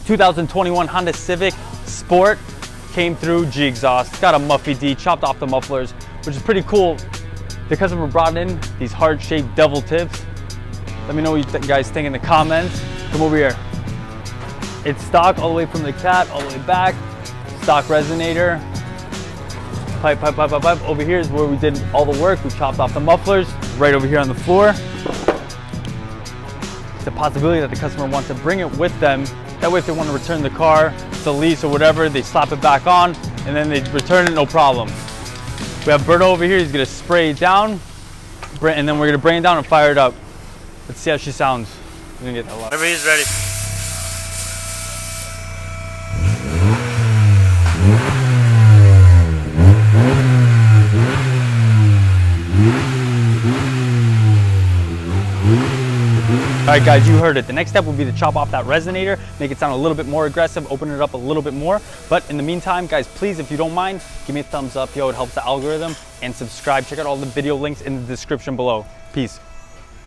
2021 Honda Civic Sport came through G exhaust, got a Muffy D, chopped off the mufflers, which is pretty cool. The customer brought in these heart-shaped devil tips. Let me know what you guys think in the comments. Come over here. It's stock all the way from the cat, all the way back. Stock resonator. Pipe. Over here is where we did all the work. We chopped off the mufflers, right over here on the floor. The possibility that the customer wants to bring it with them. That way if they want to return the car, it's a lease or whatever, they slap it back on and then they return it, no problem. We have Berto over here, he's gonna spray it down and then we're gonna bring it down and fire it up. Let's see how she sounds. We're gonna get that lot. Whenever he's ready. All right guys, you heard it. The next step will be to chop off that resonator, make it sound a little bit more aggressive, open it up a little bit more. But in the meantime, guys, please, if you don't mind, give me a thumbs up, yo, it helps the algorithm, and subscribe. Check out all the video links in the description below. Peace.